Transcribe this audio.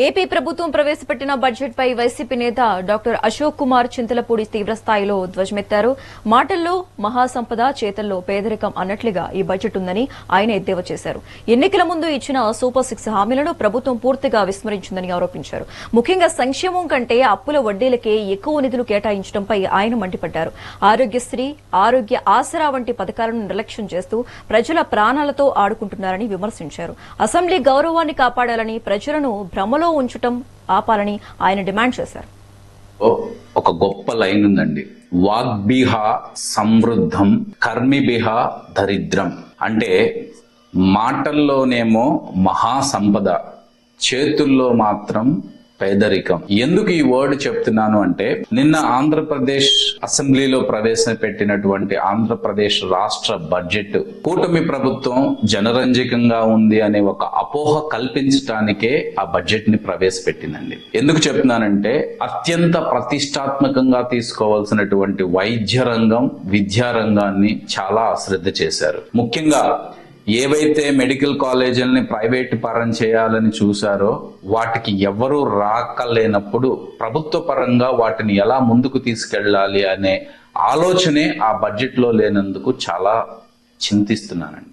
AP ప్రభుత్వం ప్రవేశపెట్టిన budget పై YCP నేత డాక్టర్ అశోక్ కుమార్ చింతలపూడి తీవ్రస్థాయిలో ధ్వజమెత్తారు. మాటల్లో మహాసంపద, చేతల్లో పేదరికం అన్నట్లుగా ఈ బడ్జెట్ ఉందని ఆయన ఎద్దేవా చేశారు. ఎన్నికల ముందు ఇచ్చిన సూపర్ 6 హామీలను ప్రభుత్వం పూర్తిగా విస్మరించిందని ఆరోపించారు. ముఖ్యంగా సంక్షేమం కంటే అప్పుల వడ్డీలకే ఎక్కువ నిధులు కేటాయించడంపై ఆయన మండిపడ్డారు. ఆరోగ్యశ్రీ, ఆరోగ్య ఆసరా వంటి పథకాలను నిర్లక్ష్యం చేస్తూ ప్రజల ప్రాణాలతో ఆడుకుంటున్నారని విమర్శించారు. అసెంబ్లీ గౌరవాన్ని కాపాడాలని, ప్రజలను భ్రమలో ఉంచటం ఆపాలని ఆయన డిమాండ్ చేశారు. ఒక గొప్ప లైన్ ఉందండి, వాగ్బిహ సమృద్ధం కర్మిబిహ దరిద్రం. అంటే మాటల్లోనేమో మహాసంపద, చేతుల్లో మాత్రం పేదరికం. ఎందుకు ఈ వర్డ్ చెప్తున్నాను అంటే, నిన్న ఆంధ్రప్రదేశ్ అసెంబ్లీలో ప్రవేశపెట్టినటువంటి ఆంధ్రప్రదేశ్ రాష్ట్ర బడ్జెట్ కూటమి ప్రభుత్వం జనరంజకంగా ఉంది అనే ఒక అపోహ కల్పించడానికే ఆ బడ్జెట్ ని ప్రవేశపెట్టిందండి. ఎందుకు చెప్తున్నానంటే, అత్యంత ప్రతిష్టాత్మకంగా తీసుకోవాల్సినటువంటి వైద్య రంగం, విద్యా రంగాన్ని చాలా అశ్రద్ధ చేశారు. ముఖ్యంగా ఏవైతే మెడికల్ కాలేజీలని ప్రైవేట్ పరం చేయాలని చూశారో వాటికి ఎవరూ రాకలేనప్పుడు ప్రభుత్వ పరంగా వాటిని ఎలా ముందుకు తీసుకెళ్లాలి అనే ఆలోచనే ఆ బడ్జెట్ లో లేనందుకు చాలా చింతిస్తున్నానండి.